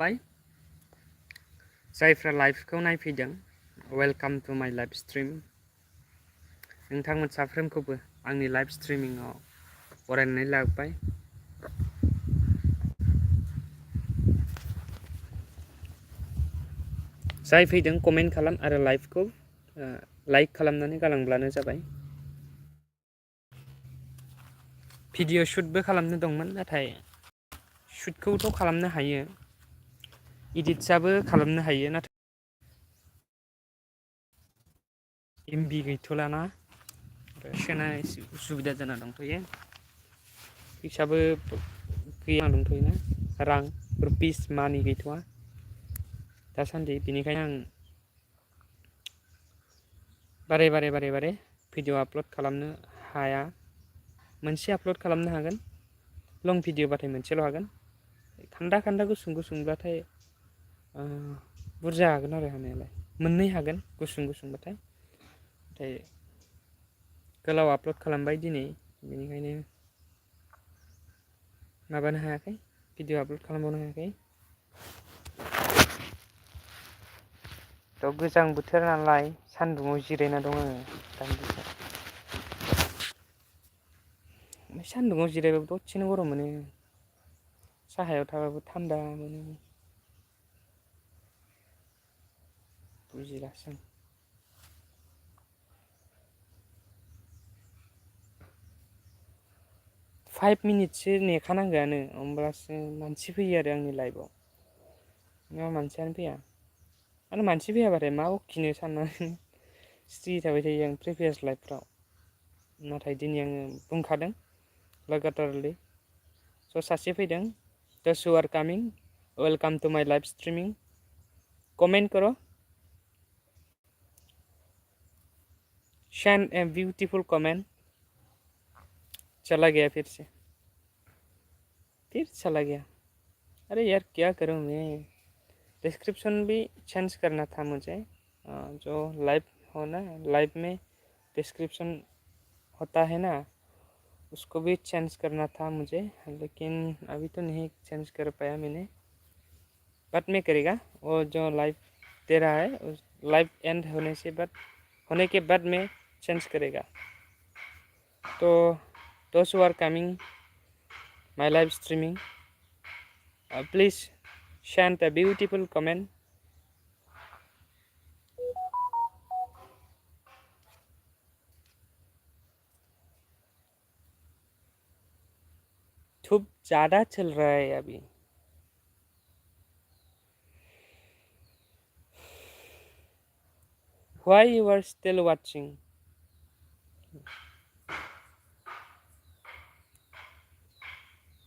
बाय जायफ्रा लाइभखौ नायफैदों welcome to माय live stream नोंथांमोन साफ्रोमखौबो आंनि लाइभ स्ट्रीमिंआव बरायनानै लाबाय जाय फैदों कमेन्ट खालाम आरो लाइभखौ लाइक खालामनानै गालांब्लानो जाबाय भिडिअ शुटबो खालामनो दंमोन नाथाय शुटखौथ' खालामनो हायो इडिट्सआबो खालामनो हायो नाथाय एमबि गैथ'लाना सोना एसे उसुबिदा जाना दंथ'यो फैसाबो गैया दंथ'योना रां रुपिस मानि गैथ'वा दासान्दि बेनिखायनो आं बारे भिडिअ आपल'ड खालामनो हाया मोनसे आपल'ड खालामनो हागोन लं भिडिअबाथाय मोनसेल' हागोन खान्दा गुसुंब्लाथाय बुरजा हागोन आरो हानायालाय मोननै हागोन गुसुंबाथाय नाथाय गोलाव आपल'ड खालामबाय दिनै बेनिखायनो माबानो हायाखै भिडिअ आपल'ड खालामबावनो हायाखै थ' गोजां बोथोर नालाय सान्दुङाव जिरायना दं आङो दान्दिसे सान्दुङाव जिरायबाबो दसेनो गरम मोनो साहायाव थाबाबो थान्दा मोनो बुजिलासो आं 5 मिनिटसो नेखानांगोआनो होमब्लासो मानसि फैयो आरो आंनि लाइभआव नङा मानसियानो फैया आरो मानसि फैयाबाथाय मा उखिनो साननानै स्ट्रि थाबाय थायो आं प्रिभियास लाइभफ्राव नाथाय दिनै आङो बुंखादों लगातारलि स' सासे फैदों दस हु आर कामिं वेलकाम टू माय लाइभ स्ट्रीमिंग कमेंट करो सेंड ए ब्यूटीफुल कमेंट चला गया फिर चला गया अरे यार क्या करूँ मैं डिस्क्रिप्शन भी चेंज करना था मुझे जो लाइव हो ना लाइव में डिस्क्रिप्शन होता है ना उसको भी चेंज करना था मुझे लेकिन अभी तो नहीं चेंज कर पाया मैंने बाद में करेगा वो जो लाइव दे रहा है उस लाइव एंड होने के बाद में चेंज करेगा तो those who are coming my live streaming please send a beautiful comment धूप ज़्यादा चल रहा है अभी why you are still watching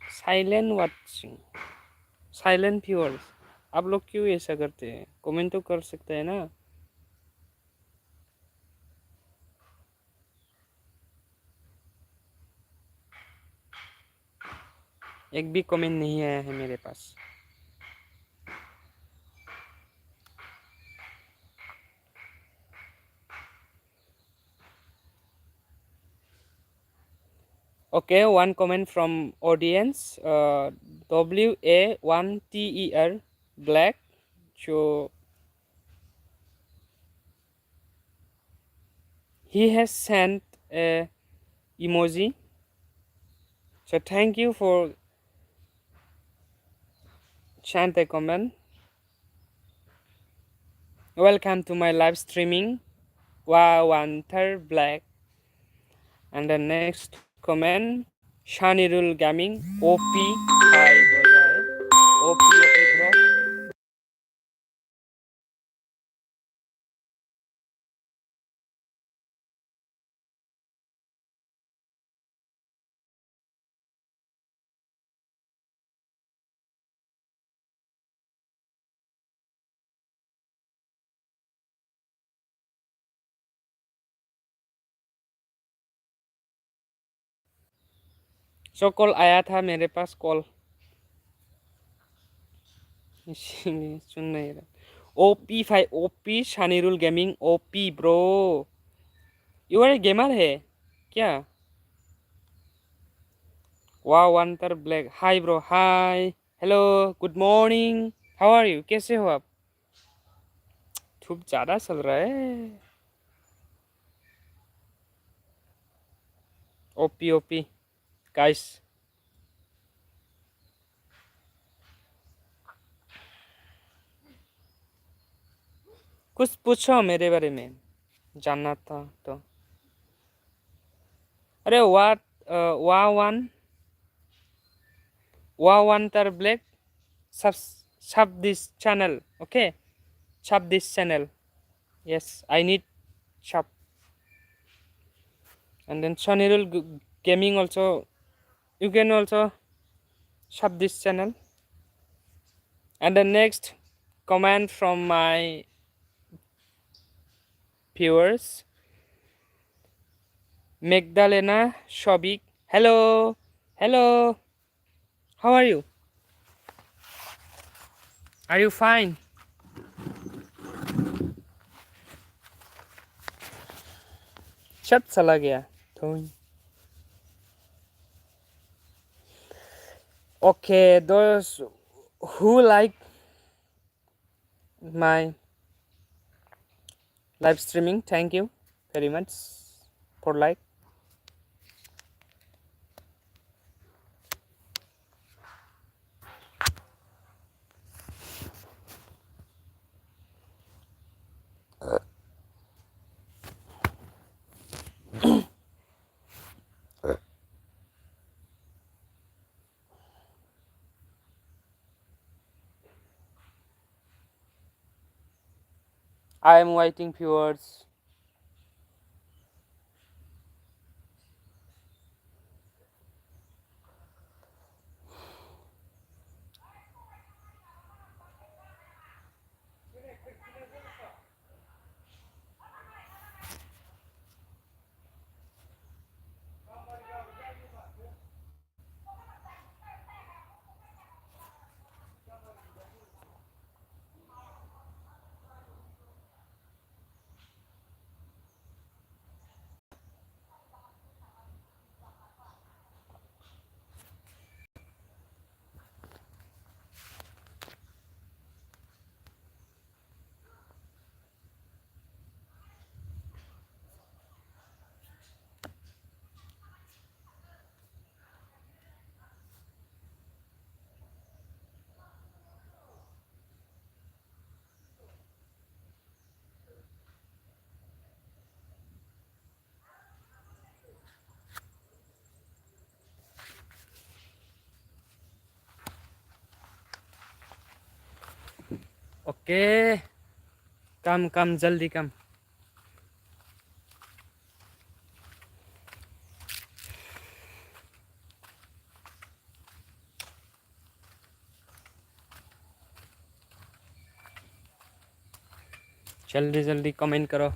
silent watching silent viewers आप लोग क्यों ऐसा करते हैं कमेंट तो कर सकते हैं ना एक भी कमेंट नहीं आया है मेरे pass Okay, one comment from audience. WA1TER black. So he has sent a emoji. So thank you for send a comment. Welcome to my live streaming. Wow, one third black. And the next comment, Shanirul Gaming, OP. Hi, OP bro. So call आया था मेरे pass call सुन नहीं रहा OP5 OP Shanirul gaming OP bro you are gamer है क्या वाह वंटर black hi bro hi hello good morning how are you? कैसे हो आप? धूप ज़्यादा चल रहा है। ओपी ओपी गाइस, कुछ पूछो मेरे बारे में, जानना था तो। अरे वाह वन तर black sub this channel, okay? Sub this channel. Yes, I need sub. And then Sonirul Gaming also. You can also sub this channel. And the next comment from my viewers, Magdalena Shobik. Hello, hello. How are you? Are you fine? छत चला गया थोड़ी. Okay, those who like my live streaming, thank you very much for like. I am waiting viewers. Okay, come जल्दी come. जल्दी जल्दी comment करो.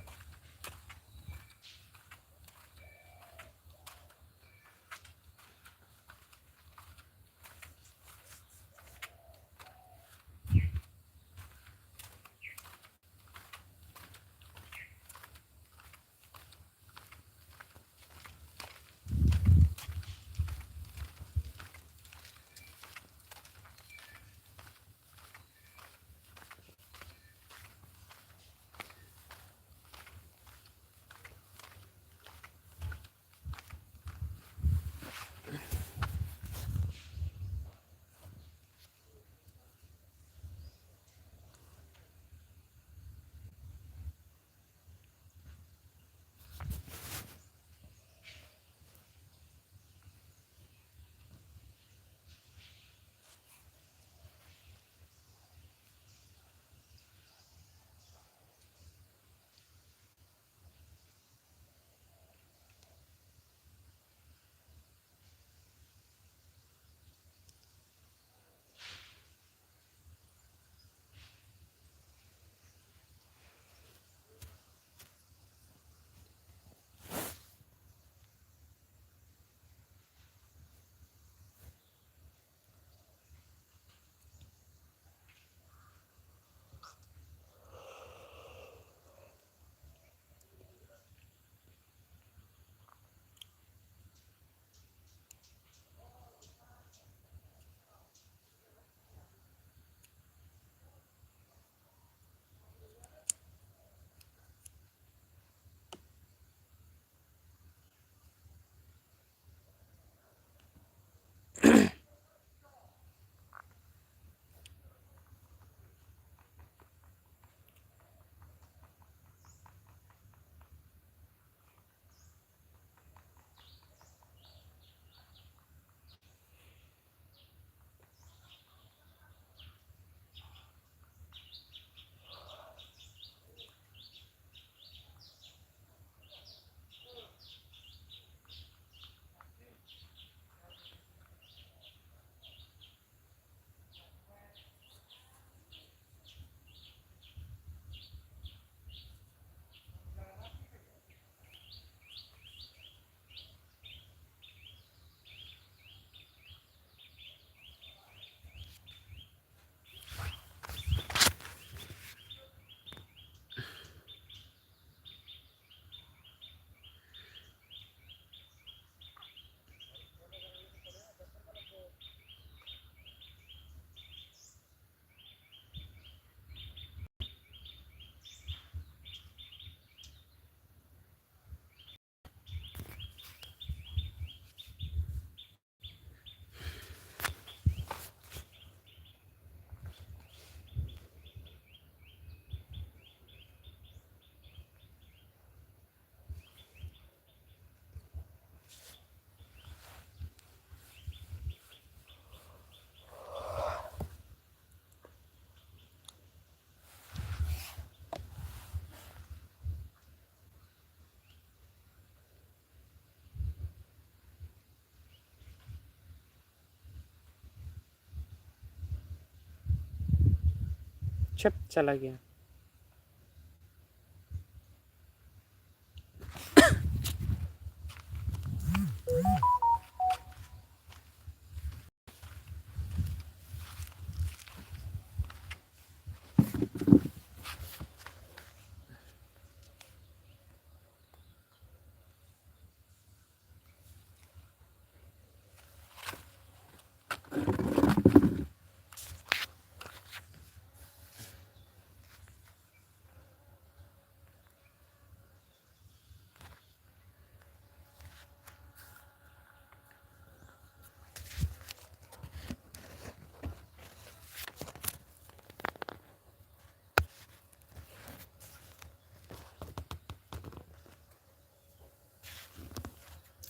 चुप चला गया।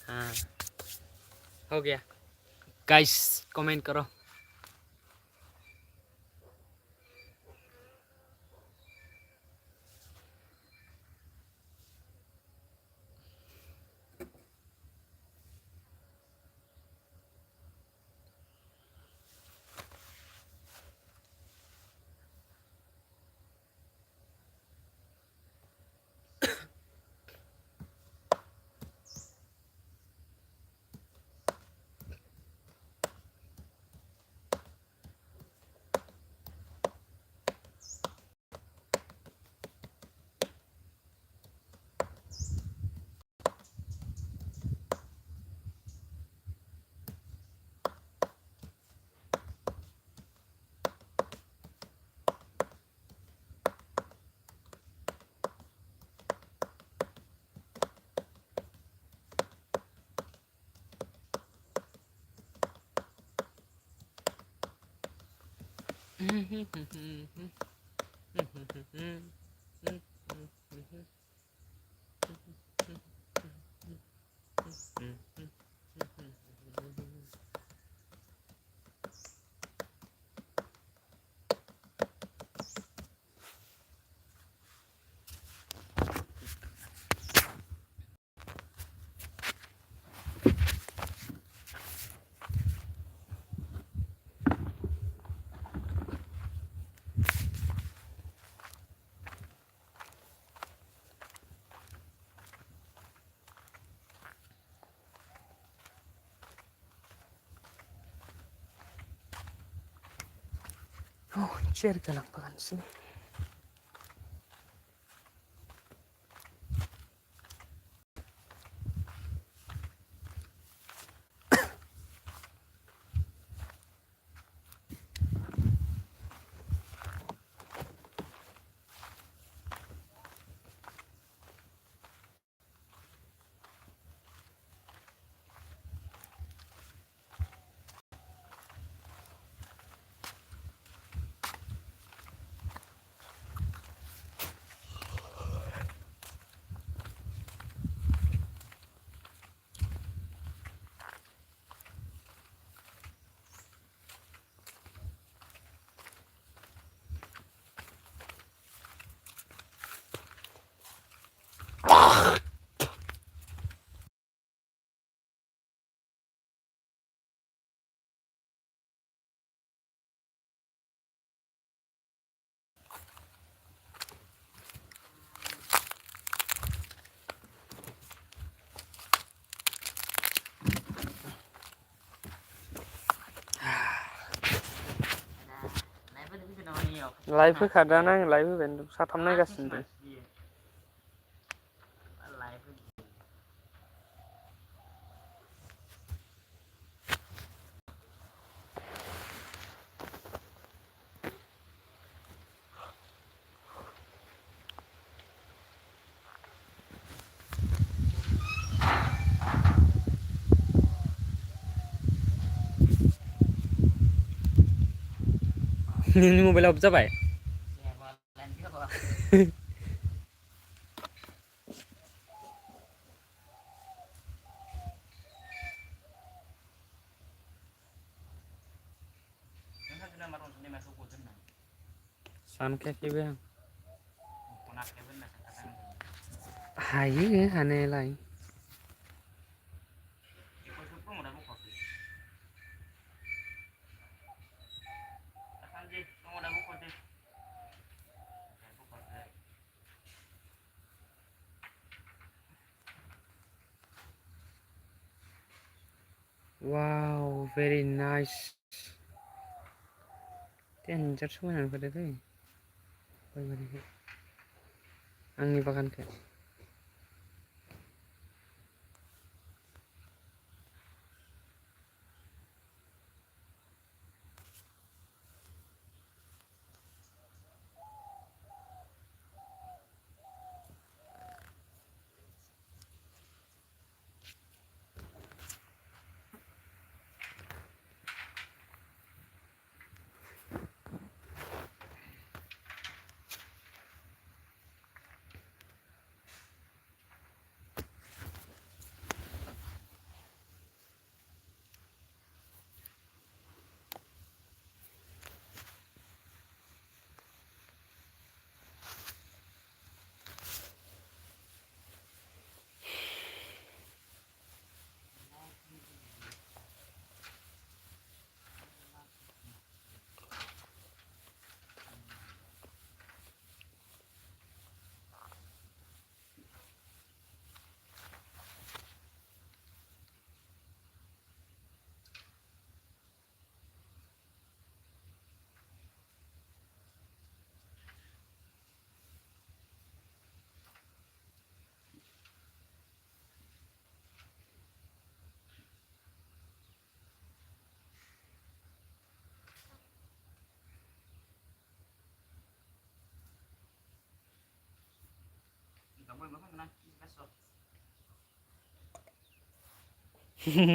हाँ हो गया। गाइस कमेंट करो। Oh, chair kelampangan sini. Live होखादाना आं लाइव होबाय साथाम नायगासिनो दं। नोंनि मबाइलाव अफ जाबाय। सानखायाखैबो आं हायो हानायालाय। Wow, very nice. Danger समायना नुफैदो दै गय बारिखौ आंनि बागानखौ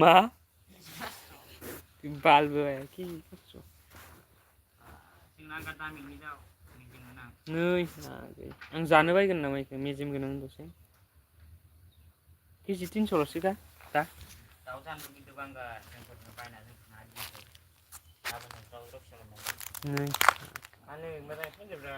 मा बालबो बायाखै नै आं जानो बायगोन नामा बेखौ मेजेम गोनां दसे केजि 300ल'सो दा दाउ जानो खिन्थु बांगार जोंफोरनो बायना जोंफोरनो आदिनिफ्राय गाबोनफ्राव रक्सा मोननांगोन नै माने मोजाङै फैजोब्रा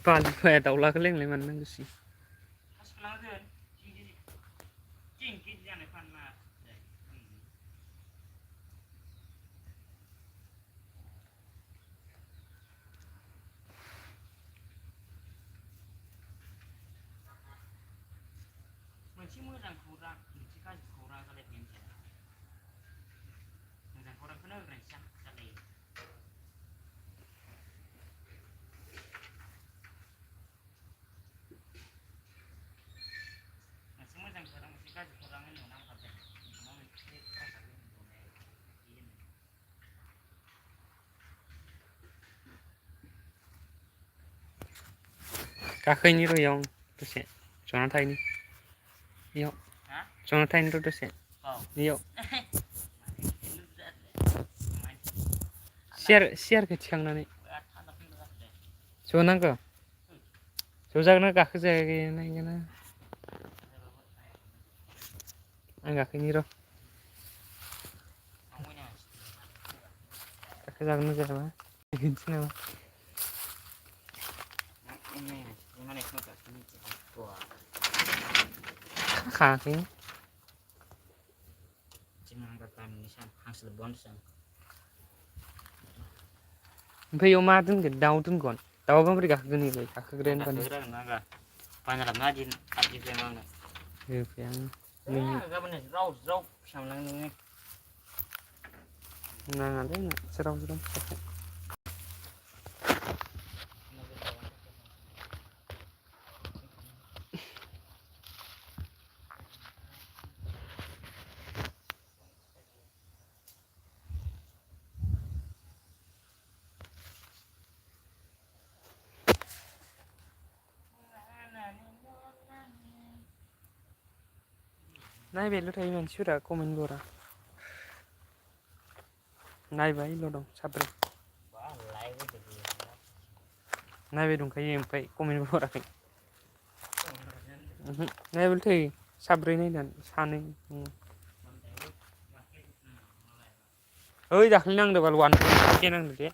बालबोया दाउलाखौ लेंलाय मानो नांगौसै मोनसे मोजां खौरां मोनसे गाज्रि खौरां जालायफैनोसै मोजां खौरांखौनो होग्रोनोसै आं जालायो मोनसे मोजां खौरां मोनसे गाज्रि खौरां होननो नांखाबाय मा मोनसे गाखोनि र' इयाव दसे जना थाहैनि इयाव जना थाहैनि र' दसे इयाव सियारखौ थिखांनानै जनांगौ जजागोना गाखोजाया नायगोना आं गाखोनि र' गाखोजागोन ना जायाबा बिदिनोसै नामा खाखायाखै ओमफ्राय इयाव मा दोनगोन दाउ दोनगोन दाउआ माबोरै गाखोगोन इलाय गाखोग्रायानो बायना लाबोना आदि होफैया आंनो होफैया आङो गाबोन ज्राव ज्राव फिसामोन नोङो नाङालै आंनो ज्राव ज्राव फिसाखौ नायबायल' थायो मानसिफोरा कमेन्ट हरा नायबायल' दं साब्रै नायबाय दंखायो ओमफ्राय कमेन्टबो हराखै नायबायल' थायो साब्रै नायनानै सानै ओइ दाख्लै नांदो बाल 1.8K नांदो दे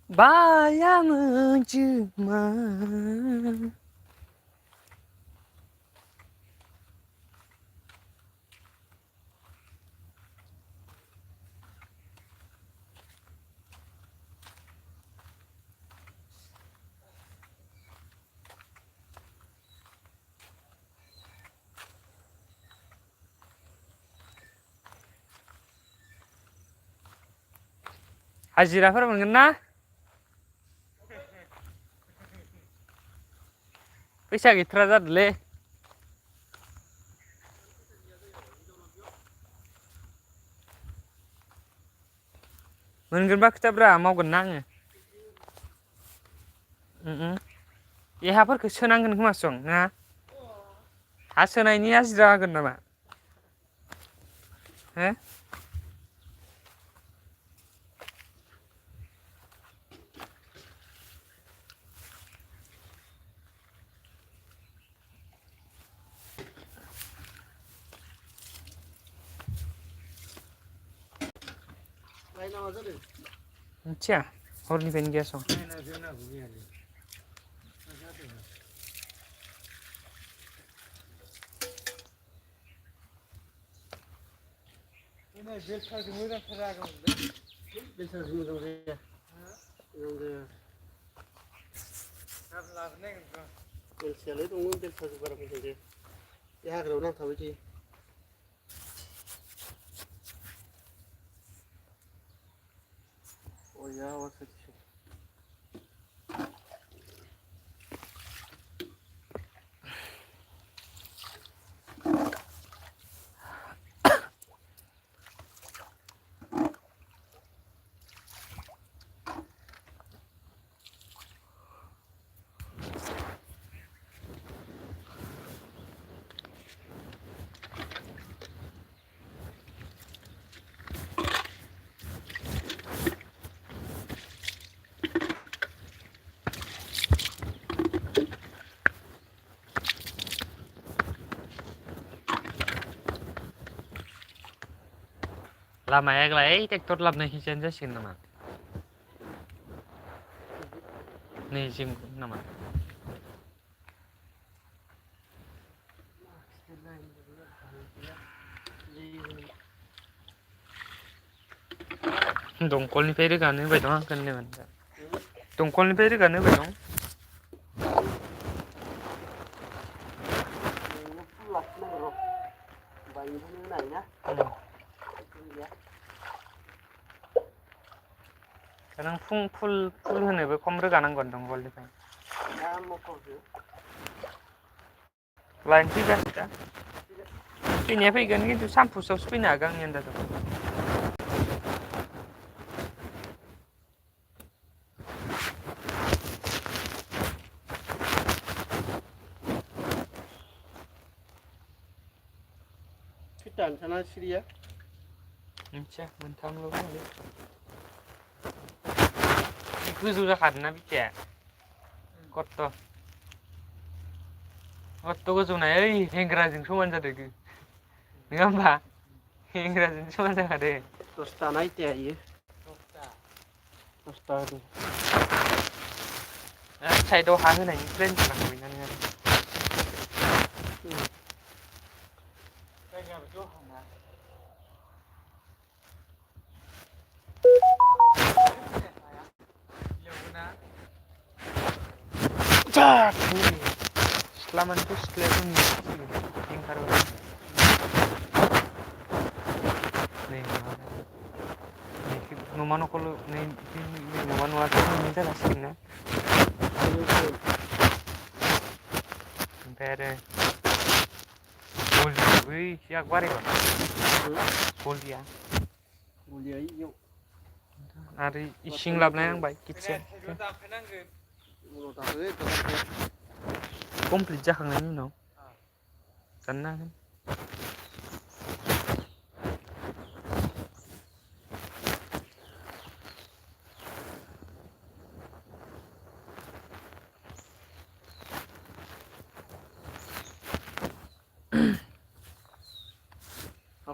bayangin cuma हाजिराफोर मोनगोन ना फैसा गैथ्रा जादोलै मोनगोनबा खोथाब्रा मावगोन ना आङो ए हाफोरखौ सोनांगोन खोमा सं ना हा सोनायनि हाजिरा होगोन नामा हो मिथिया हरनिफ्रायनो गैया सं बेलसायालाय दङ बेलसाजों बारा मोजां जाया बे हाग्रायाव नांथाबाय थायो अया आवाज लामाया एग्लाय ट्रेक्टर लाबनाय खिसियानो जासिगोन नामा नै जिं नामा दंखलनिफ्राय रोगानो होबाय दं आंखौ होनदोंमोन दंखलनिफ्राय रोगानो होबाय दं नों फुल होनोबो खम रोगानांगोन दंखलनिफ्राय लाइन फैगासिनो दा फैनाया फैगोन खिन्थु सानफुसआवसो फैनो हागौ आंनि आन्दाजाव दानसाना सिरिया मिथिया मोनथामल' बुंदो गोजौ जाखादोंना बिखाया खत्थ' गोजौ नाय ओइ हेंग्राजों समान जादों नङा होमबा हेंग्राजों समान जाखादो 10 ना इटाया इयो 10 होदों साइडआव हा होनायनि प्लेन खालामबायना नोङो सिख्ला मानोथ' सिख्लायाथ' ओंखारबाय नै नमा न'खौल' नै नमा न'आथ' न'नि जागासिगोन ना ओमफ्राय आरो गलिया बै आग बारायबा गलिया इयाव आरो इसिं लाबनाय नांबाय किटचेन कमप्लिट जाखांनायनि उनाव दाननो हागोन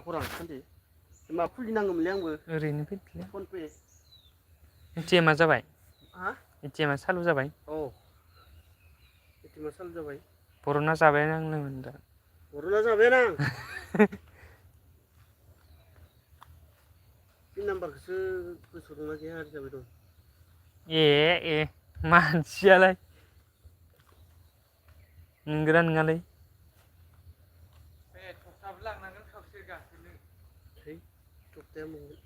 खौरां सान्दि मा खुलिनांगौमोनलै आंबो ओरैनो फैदोलै फन पे एटिएमआ जाबाय हा एटिएमआ चालु जाबाय औ एटिएमआ चालु जाबाय बर'ना जाबाय नांदोंमोन दा बर'ना जाबायानो आं पिन नाम्बारखौसो गोसोआव दंना गैया ओरै जाबाय दं ए मानसियालाय नंगौना नङालै थफथाबो लांनांगोन खावसे गाखोनो है थफथाया मोनगोन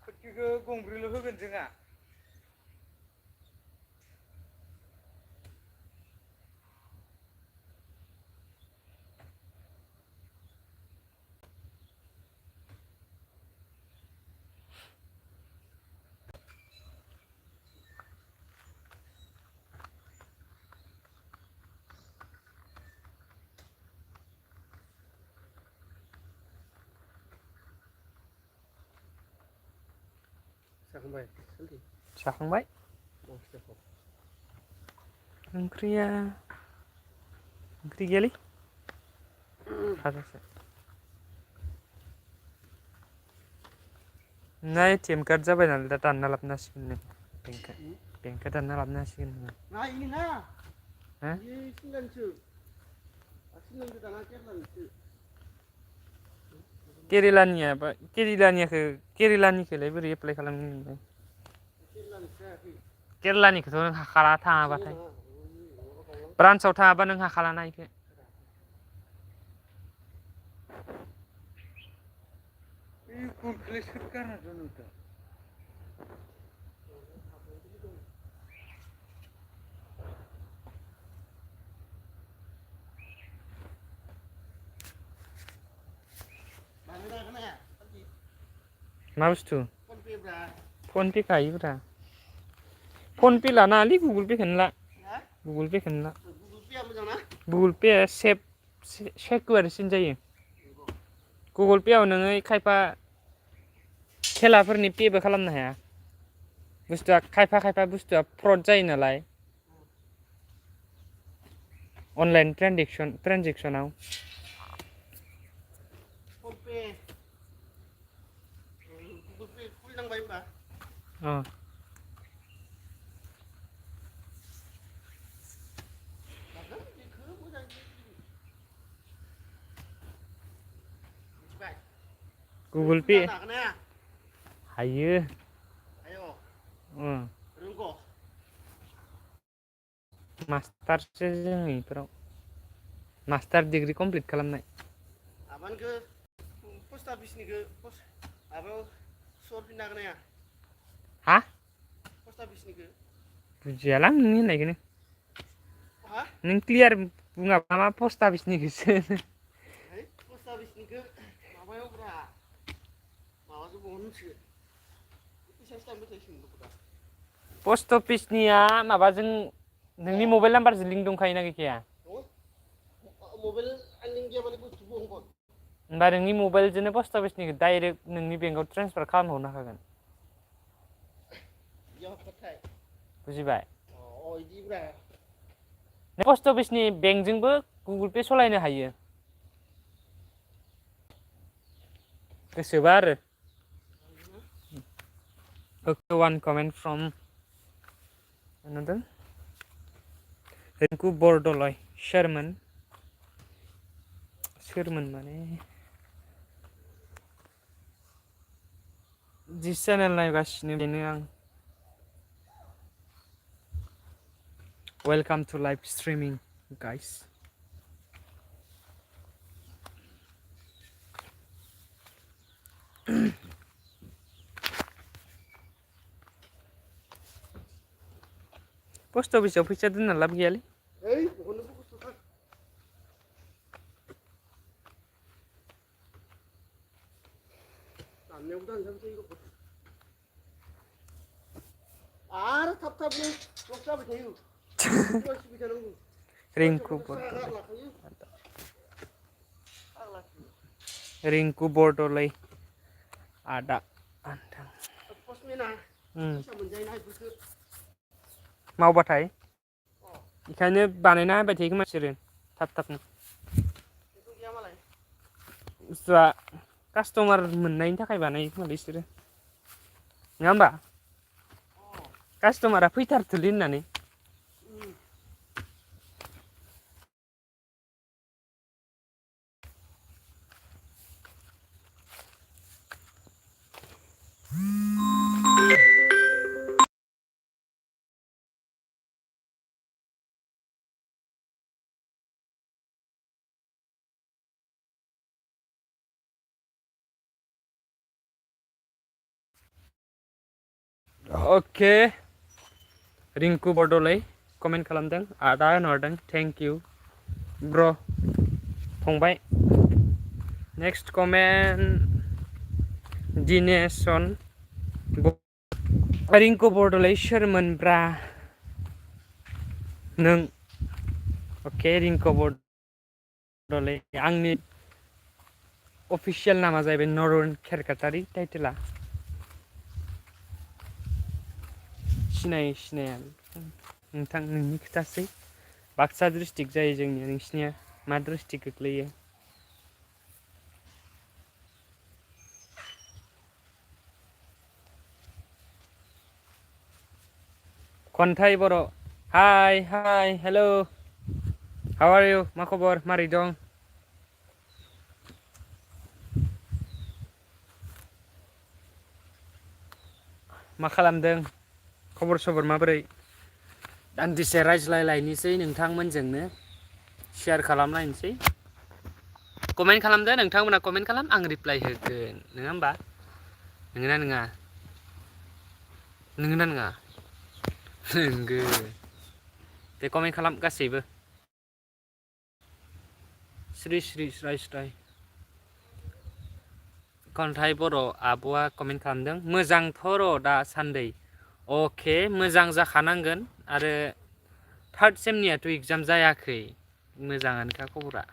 खोरखिखौ गंब्रैल' होगोन जोंहा जाखांबाय सालथि जाखांबाय मा ओंख्रि जाखो ओंख्रि गैयालै फाजासो ना एटिएम कार्ड जाबाय नालाय दा दानना लाबोनो हासिगोन नों बेंकखौ दानना लाबोनो हासिगोन नोङो नायनि ना हो बेयो सिंगानिसो सिंगानिखौ दाना केरेलानिसो केरेलानिखौलाय बोरै एप्लाइ खालामगोन नोंलाय केरेलानिसो जायाखै केरेलानिखौथ' नों हाखाला थाङाबाथाय नङा ब्रान्सआव थाङाबा नों हाखालाना इखो गनखौलाय सोर गारना दोनदों मा बुस्थु फन पे खायोब्रा फन पे लानाङालै गुगोल पेखौनो ला गुगोल पेखौनो ला गुगोल पेआ सेकुवारसिन जायो गुगोल पेआव नोङो खायफा खेलाफोरनि पेबो खालामनो हाया बुस्थुआ खायफा बुस्थुआ फ्रड जायो नालाय अनलाइन ट्रेन्जेकसनाव अ गुगोल पे हायो रोंगौ मास्टारसो जों इफोराव मास्टार डिग्रि कमप्लिट खालामनाय माबानिखौ पस्ट अफिसनिखौ माबायाव सहरफिननो हागोन ना हाया हा पस्ट अफिसनिखौ बुजियालां नोंनि होननायखौनो हा नों क्लियार बुङाबा मा पस्ट अफिसनिखौसो पस्ट अफिसनिखौ माबायावब्रा माबाजों बहनसो बेसेबांसो टाइम थायो पस्ट अफिसनिया माबाजों नोंनि मबाइल नाम्बारजों लिंक दंखायोना गैखाया मबाइल लिंक गैयाबालाय बोरैथो बहनगोन होमबा नोंनि मबाइलजोंनो पस्ट अफिसनिखौ डाइरेक्ट नोंनि बेंकआव ट्रेन्सफार खालामहरनो हागोन बुजिबाय इदिब्रा पस्ट अफिसनि बेंकजोंबो गुगोल पे सालायनो हायो गोसोबा आरो one comment from another Rinku Bordoloi सोरमोन माने जि चेनेल नायगासिनो बेनो आं welcome to live streaming guys first अफिसाव फैसा दोनना लाब गैयालै आरो थाब थाबनो लस जाबाय थायो रिंकु बरदलै आदा मावबाथाय बेखायनो बानायना होबाय थायो खोमा बिसोरो थाब थाबनो बुस्थुआ कास्टमार मोननायनि थाखाय बानायो खोमा बिसोरो नङा होमबा कास्टमारा फैथारथोलै होननानै अके रिंकु बरदलै कमेन्ट खालामदों आदा होनहरदों थेंक इउ ब्र फंबाय नेक्स्ट कमेन्ट दिनेशन रिंकु बरदलै सोरमोनब्रा नों अके रिंकु बरदलै आंनि अफिसियेल नामा जाहैबाय नरुन खेरखातारि टाइटेला सिनायो सिनाया नोंथां नोंनि खोथासै बाक्सा डिस्ट्रिक्ट जायो जोंनिया नोंसिनिया मा डिस्ट्रिक्ट गोग्लैयो खन्थाइ बर' हाय hi hello' how R U मा खबर मारै दं मा खालामदों खबर सबर माबोरै दान्दिसे रायज्लायलायनोसै नोंथांमोनजोंनो शेयार खालामलायनोसै कमेन्ट खालामदो नोंथांमोना कमेन्ट खालाम आं रिप्लाय होगोन नङा होमबा नोंगोना नङा नोंगोना नङा नोंगो दे कमेन्ट खालाम गासैबो स्रि स्रि स्राय स्राय खन्थाइ बर' आब'आ कमेन्ट खालामदों मोजांथ' र' दासान्दै अके मोजां जाखानांगोन आरो थार्ड सेमनियाथ' एगजाम जायाखै मोजाङानोखा खबरा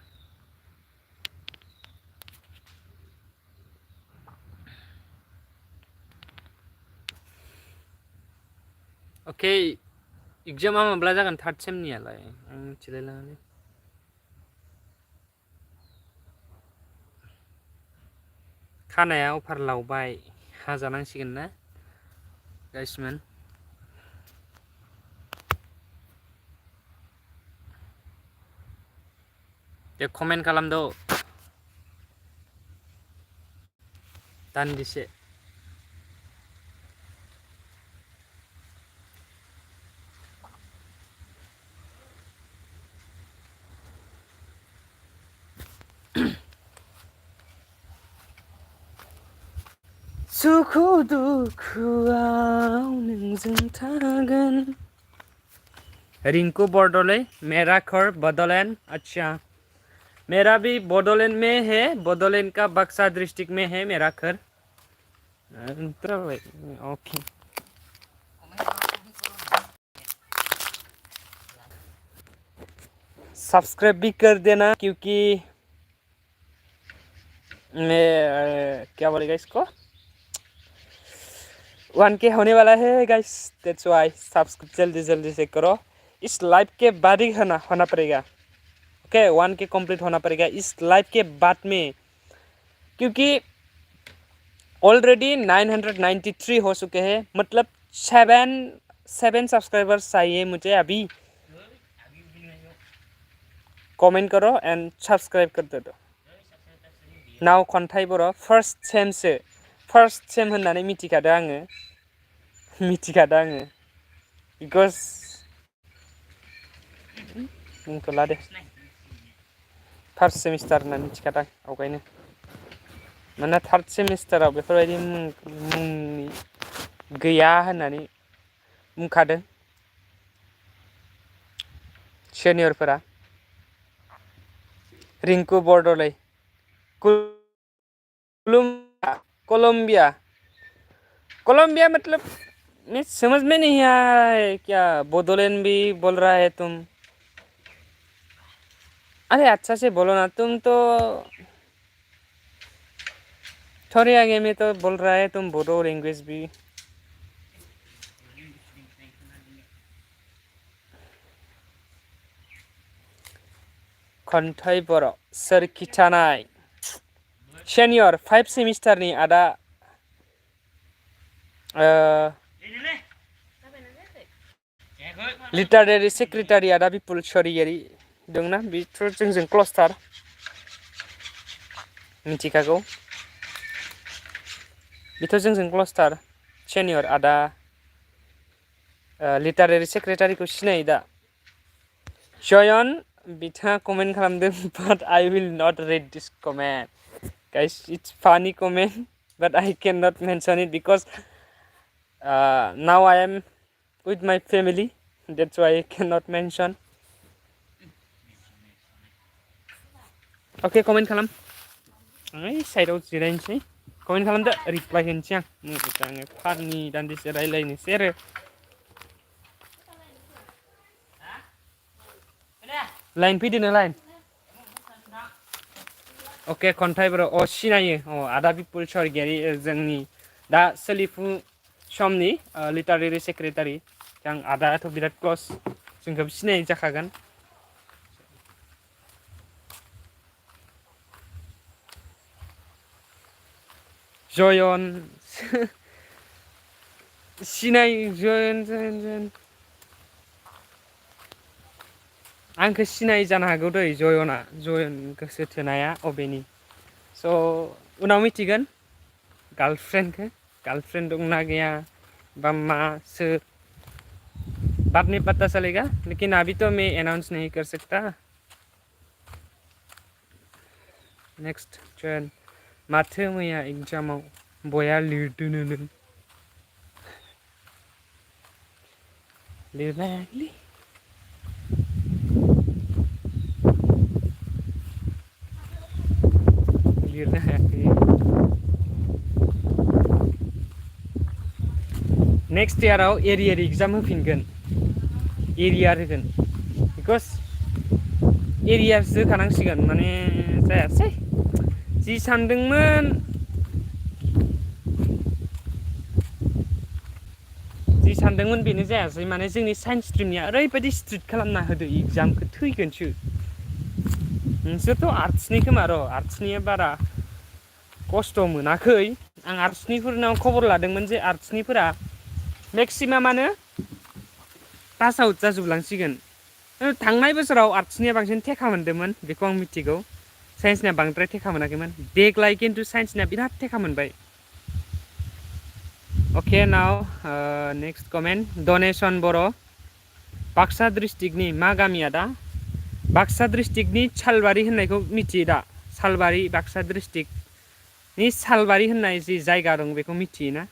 अके एगजामा माब्ला जागोन थार्ड सेमनियालाय आं मिथिलायलाङालै खानाया अफार लावबाय हाजानांसिगोन ना गाइसमोन दे कमेन्ट खालामद' दान्दिसे सुखु दुखुआव नोंजों थागोन रिंकू बरदलै मेरा घर बडोलैंड अच्छा मेरा भी बडोलैंड में है बडोलैंड का बक्सा डिस्ट्रिक्ट में है मेरा घर ओके सब्सक्राइब भी कर देना क्योंकि मैं क्या बोलेगा इसको 1K होने वाला है गाइस दैट्स व्हाई सब्सक्राइब जल्दी जल्दी से करो इस लाइव के बाद ही होना पड़ेगा ओके 1K कंप्लीट होना पड़ेगा इस लाइव के बाद में क्योंकि ऑलरेडी 993 हो चुके हैं मतलब 7 सब्सक्राइबर्स चाहिए मुझे अभी कमेंट करो एंड सब्सक्राइब कर दो नाव खन्थाइ बर' फर्स्ट सेम होननानै मिथिखादों आङो बिकज बुंथ'ला दे फार्स्ट सेमिस्टार होननानै मिथिखादां आवगायनो मानोना थार्ड सेमिस्टाराव बेफोरबायदि मुंनि गैया होननानै बुंखादों सिनियरफोरा रिंकू बरदलै कोलंबिया मतलब मैं समझ में नहीं आया क्या बोडोलैंड भी बोल रहा है तुम अरे अच्छा से बोलो ना तुम तो थोड़े आगे में तो बोल रहा है तुम बोडो लैंग्वेज भी खन्थाइ बर' सोर खिथानाय सेनियर 5 सेमिस्टारनि आदा लिटारेरि सेक्रेटारि आदा बिपुल सरियारि दंना बेथ' जोंजों क्लसथार मिथिखागौ बेथ' जोंजों क्लसथार सेनियर आदा लिटारेरि सेक्रेटारिखौ सिनायो दा जयन बिथाङा कमेन्ट खालामदों but I will not read this comment guys it's funny comment but I can not mention it because now I am with my family, that's why I cannot mention. Okay, comment खालाम आं साइडआव जिरायनोसै comment खालामदो reply होनोसै आं मोजाङै फानि दान्दिसे रायलायनोसै आरो लाइन फैदोनो लाइन अके खन्थाइ बर' सिनायो आदा बिपुल सरगियारि जोंनि दा सोलिफु समनि लिटारेरि सेक्रेटारि आं आदायाथ' बिराद क्लस जोंखौ सिनाय जाखागोन जयन सिनाय जयन आंखौ सिनाय जानो हागौ दै जयन गोसो थोनाया अबेनि स' उनाव मिथिगोन गार्लफ्रेंड दंना गैया बा मा सोर बाद में पता चलेगा लेकिन अभी तो मैं अनाउंस नहीं कर सकता नेक्स्ट जयन माथो मैया एग्जामाव बया लिरदोनो नों लिरनायालै लिरनो हायाखै नेक्स्ट इयाराव एरियर एग्जाम होफिनगोन एरियार होगोन बिकज एरियारसो होखानांसिगोन माने जायासै जि सानदोंमोन बेनो जायासै माने जोंनि साइन्स स्ट्रिमनिया ओरैबायदि स्ट्रिक्ट खालामना होदो एग्जामखौ थैगोनसो नोंसोरथ' आर्ट्सनि खोमा र' आर्ट्सनिया बारा खस्थ' मोनाखै आं आर्ट्सनिफोरनाव खबर लादोंमोन जे आर्ट्सनिफोरा मेक्सिमामानो पास आउट जाजोबलांसिगोन थांनाय बोसोराव आर्ट्सनिया बांसिन थेखा मोन्दोंमोन बेखौ आं मिथिगौ साइन्सनिया बांद्राय थेखा मोनाखैमोन देग्लाय खिन्थु साइन्सनिया बिराद थेखा मोनबाय अके नाउ नेक्स्ट कमेन्ट डनेसन बर' बाक्सा डिस्ट्रिक्टनि मा गामिया दा बाक्सा डिस्ट्रिक्टनि सालबारि होननायखौ मिथियो दा सालबारि बाक्सा डिस्ट्रिक्टनि सालबारि होननाय जि जायगा दं बेखौ मिथियोना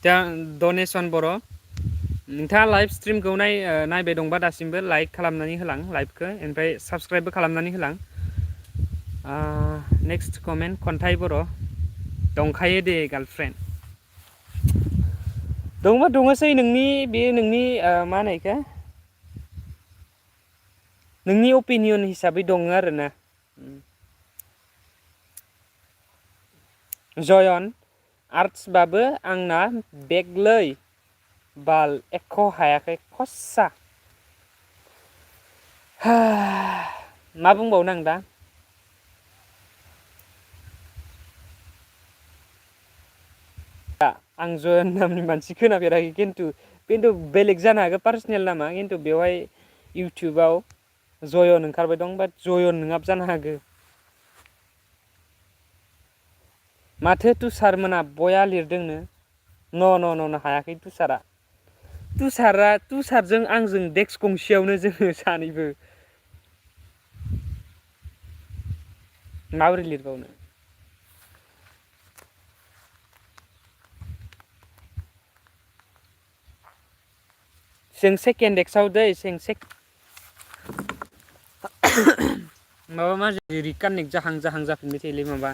दा डनेसन बर' नोंथाङा लाइभ स्ट्रिमखौ नायबाय दंबा दासिमबो लाइक खालामनानै होलां लाइभखौ ओमफ्राय साबस्क्राइबबो खालामनानै होलां नेक्स्ट कमेन्ट खन्थाइ बर' दंखायो दे गार्लफ्रेन्ड दंबा दङसै नोंनि मा होनो इखो नोंनि अपिनियन हिसाबै दङ आरोना जयन आर्ट्सबाबो आंना बेगलै बाल एख' हायाखै खस्सा मा बुंबावनो आं दा आं जयन नामनि मानसि खोनाफेराखै खिन्थु बेलेग जानो हागौ पार्सनेल नामा खिन्थु बेवहाय इउटुबाव जयन ओंखारबाय दं बाट जयन नङाबो जानो हागौ माथो तुषारमोना बया लिरदोंनो न' हायाखै तुषारजों आंजों डेस्क गंसेयावनो जोङो सानैबो माबोरै लिरबावनो जों सेकेन्ड डेस्कआव दै जों माबा मा रिकानेक्ट जाहां जाफिनबाय थायोलै माबा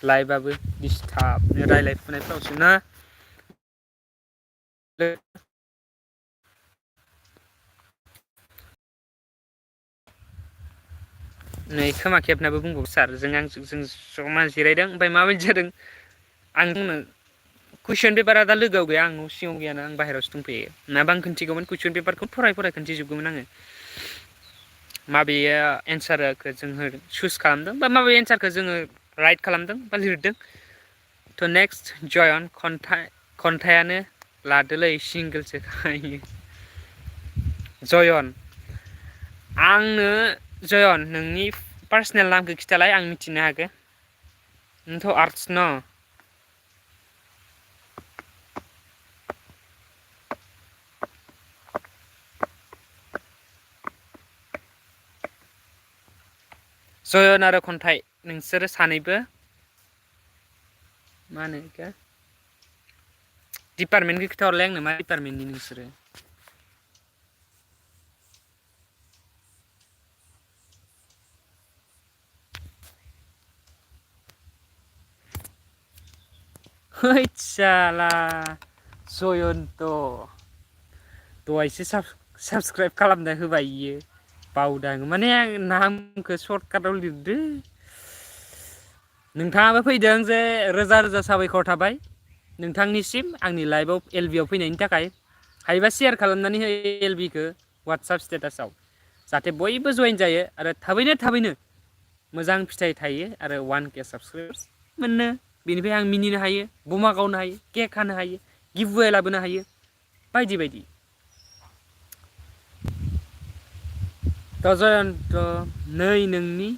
लाइभआबो डिस्टार्ब रायलायफुनायफ्रावसो ना नै खोमा खेबनाबो बुंबावो सार जों जमा जिरायदों ओमफ्राय माबायदि जादों आं बुंनो कुइसन पेपारा दा लोगोआव गैया आं न' सिङाव गैयाना आं बाहेरायावसो दंफैयो नाबा आं खोन्थिगौमोन कुइसन पेपारखौ फराय खोन्थिजोबगौमोन आङो माबे एन्सारखौ जोङो चुज खालामदों बा माबे एन्सारखौ जोङो राइट खालामदों बा लिरदों थ' नेक्स्ट जयन खन्थाइयानो लादोलै सिंगोलसो खायो जयन आंनो जयन नोंनि पार्सनेल नामखौ खिथालाय आं मिथिनो हागोन नोंथ' आर्टस न जयन आरो खन्थाइ नोंसोरो सानैबो मा होनो बेखौ डिपार्टमेन्टखौ खिथाहरलाय आंनो मा डिपार्टमेन्टनि नोंसोरो हैद साला जयन्त दहायसो साबसक्राइब खालामना होबाय इयो बावदां माने आं नामखौ सर्टकाटाव लिरदो नोंथाङाबो फैदों जे रोजा रोजा साबायखर थाबाय नोंथांनिसिम आंनि लाइभआव एलबिआव फैनायनि थाखाय हायोबा शेयार खालामनानै हो एलबिखौ वाट्सएप स्टेटासाव जाहाथे बयबो जइन जायो आरो थाबैनो मोजां फिथाइ थायो आरो 1K साबसक्राइबार्स मोननो बेनिफ्राय आं मिनिनो हायो बमा गावनो हायो केक हानो हायो गिफ्टवे लाबोनो हायो बायदि बायदि थ' जयन्त नै नोंनि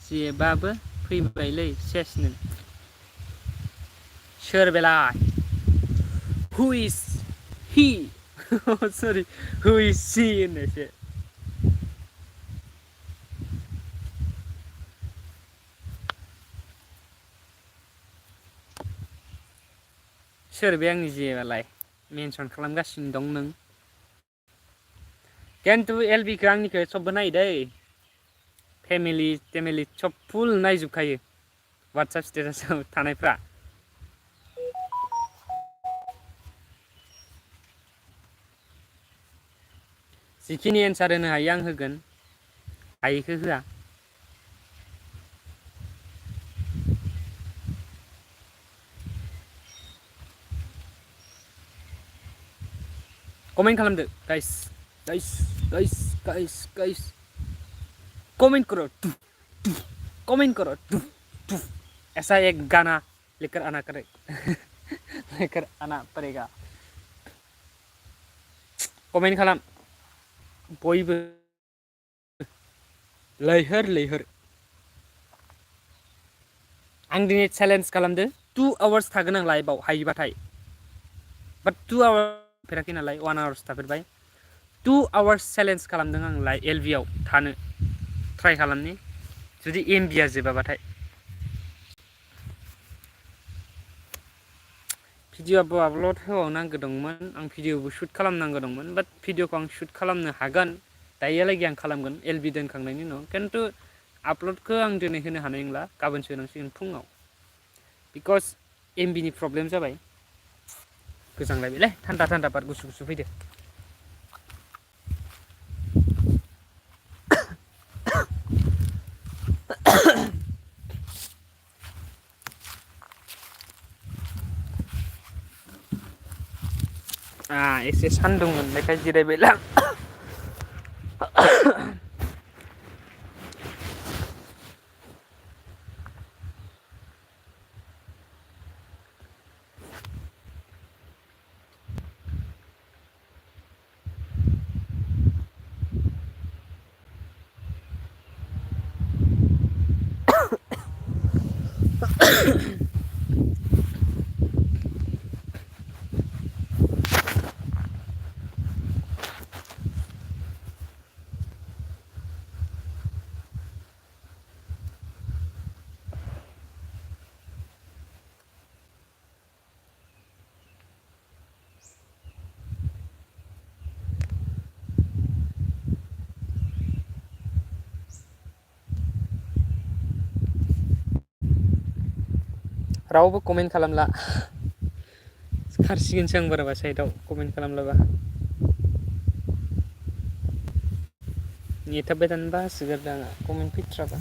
जेबाबो फैबायलै सेसनो सोर बेलाय हु इज हि सरि हु इज सी होननायसो सोर बे आंनि जेबालाय मेनसन खालामगासिनो दं नों खिन्थु एलबिखौ आंनिखौ सबबो नायो दै फेमिलि सब फुल नायजोबखायो वाट्सएप स्टेटासाव थानायफ्रा जिखिनि एन्सार होनो हायो आं होगोन हायिखौ होआ कमेन्ट खालामदो गाइस कमेन्ट करो ऐसा एक गाना लेकर आना पड़ेगा कमेन्ट खालाम बयबो लैहोर आं दिनै चेलेन्ज खालामदो 2 आवार्स थागोन आं लाइभआव हायोबाथाय बाट 2 आवार्स फेराखै नालाय 1 आवार्स थाफेरबाय 2 आवार्स चेलेन्ज खालामदों आं एलबिआव थानो ट्राइ खालामनि जुदि एमबिआ जोबाबाथाय भिडिअ'बो आपल'ड होबावनांगौ दंमोन आं भिडिअ'बो शुट खालामनांगौ दंमोन बाट भिडिअ'खौ आं शुट खालामनो हागोन दायोलागै आं खालामगोन एलबि दोनखांनायनि उनाव खिन्थु आपल'डखौ आं दिनै होनो हानाय नंला गाबोनसो होनांसिगोन फुङाव बिकज एमबिनि प्रब्लेम जाबाय गोजांलायबायलै थान्दा बार गुसु फैदो एसे सान्दुं मोननायखाय जिरायबायलां रावबो कमेन्ट खालामला खारसिगोनसो आं बाराबा साइडआव कमेन्ट खालामलाबा नेथाबबाय थानो बासोगारदों आंहा कमेन्ट फैथ्राबा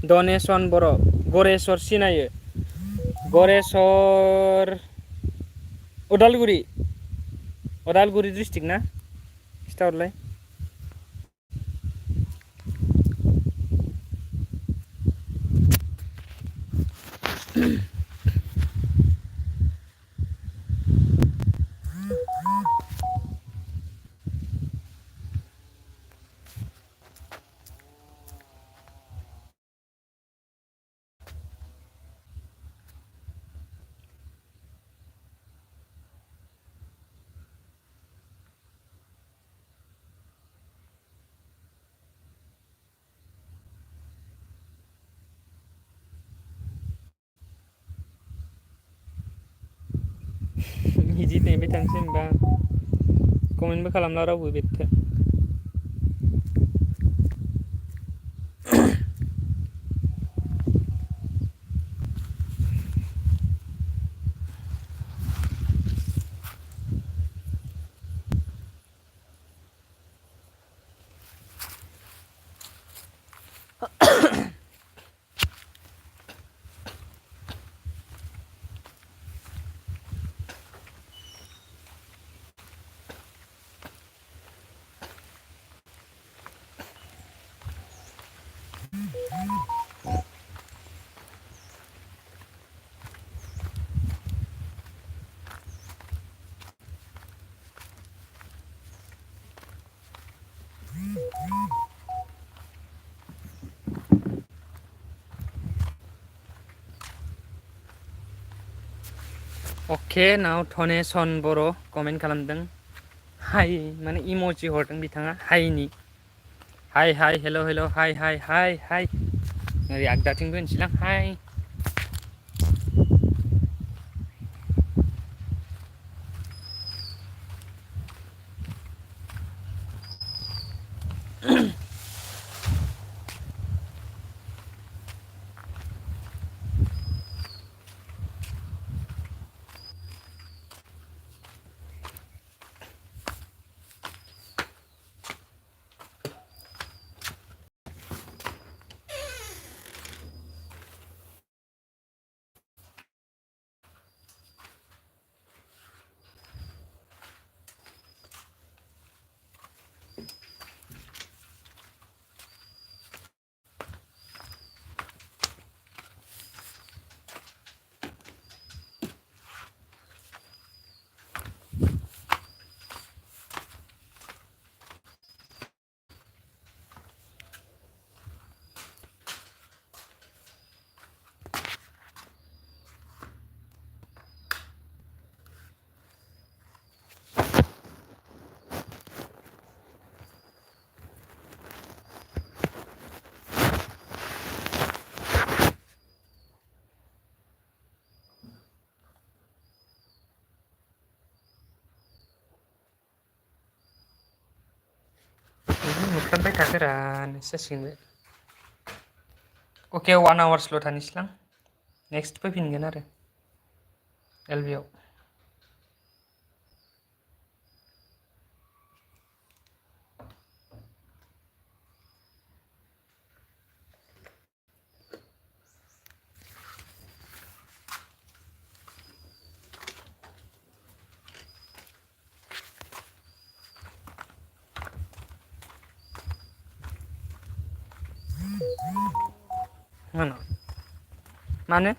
डनेसन बर' गरेस्वर सिनायो गरेस्वर उदालगुरि डिस्ट्रिक्ट ना खिथाहरलाय बिदि नेबाय थानोसै होनबा कमेन्टबो खालामला रावबो बेथो अके नाव धनेसन बर' कमेन्ट खालामदों हाय माने इम'जि हरदों बिथाङा हायनि हाय हाय हेल' हेल' हाय हाय हाय हाय ओरै आगदाथिंबो होनसैलां हाय नुफ्लाबबाय थाखोरा नोंसो जासिगोन बे अके 1 आवार्सल' थानोसैलां नेक्स्ट फैफिनगोन आरो एलबिआव मानो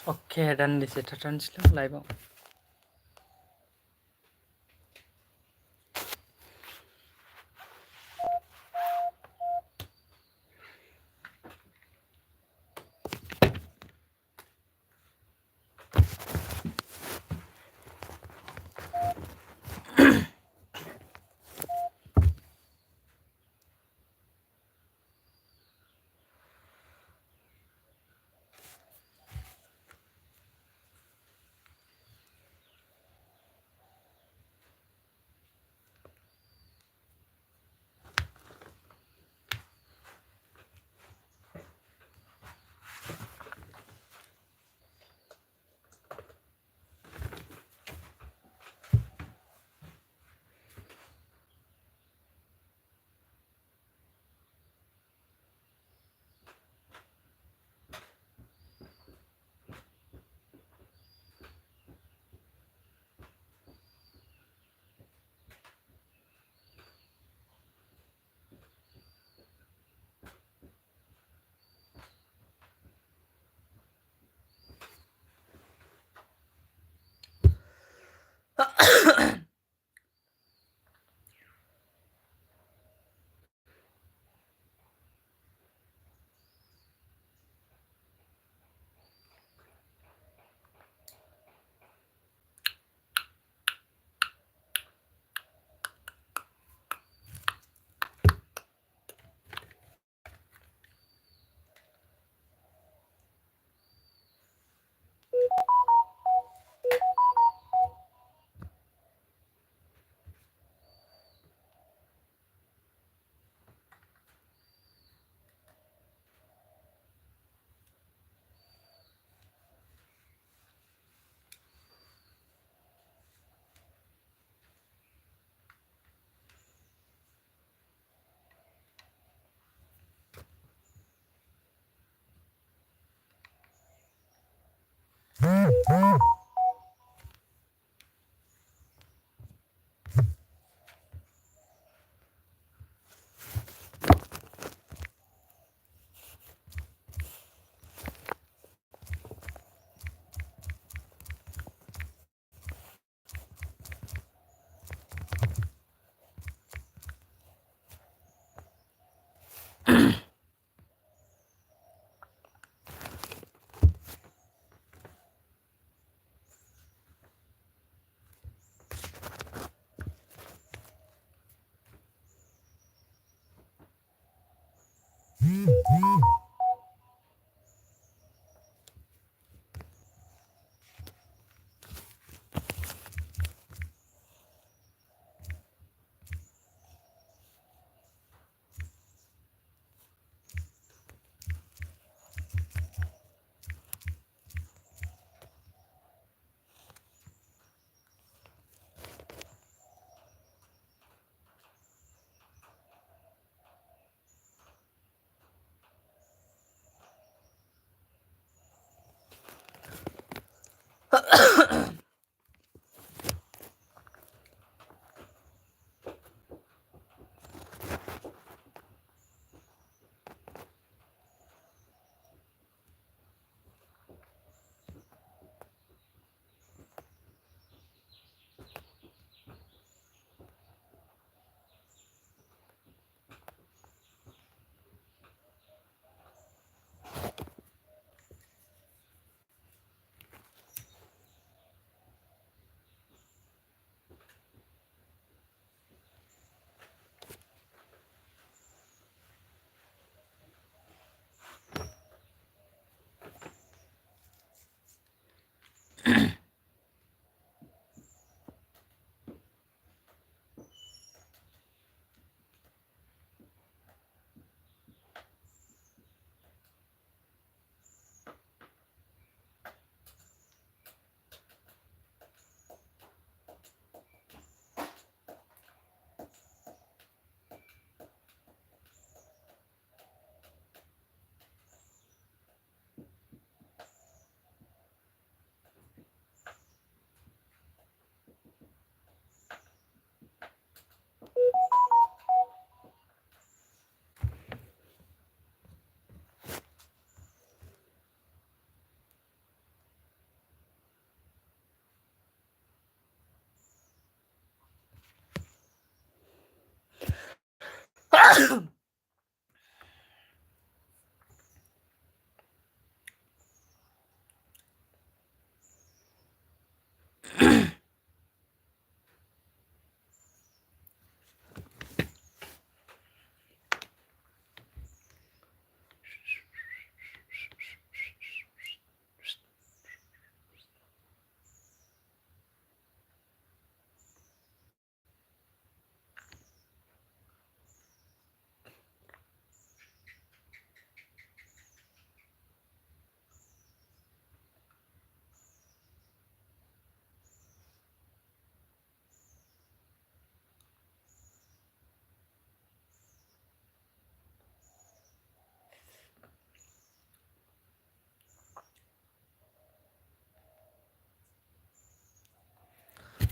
Oke, dan disitu live.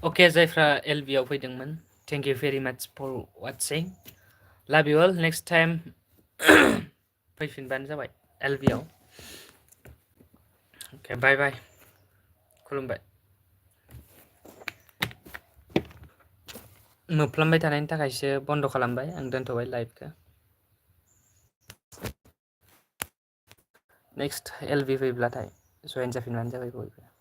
अके जायफ्रा एलबिआव फैदोंमोन थेंक इउ भेरि माच फर वाचिं लाभ इउ अल नेक्स्ट टाइम फैफिनबानो जाबाय एलबिआव अके बाय बाय खुलुमबाय मोफ्लामबाय थानायनि थाखायसो बन्द खालामबाय आं दोनथ'बाय लाइभखौ नेक्स्ट एलबि फैब्लाथाय जइन जाफिनबानो जाबाय बयबो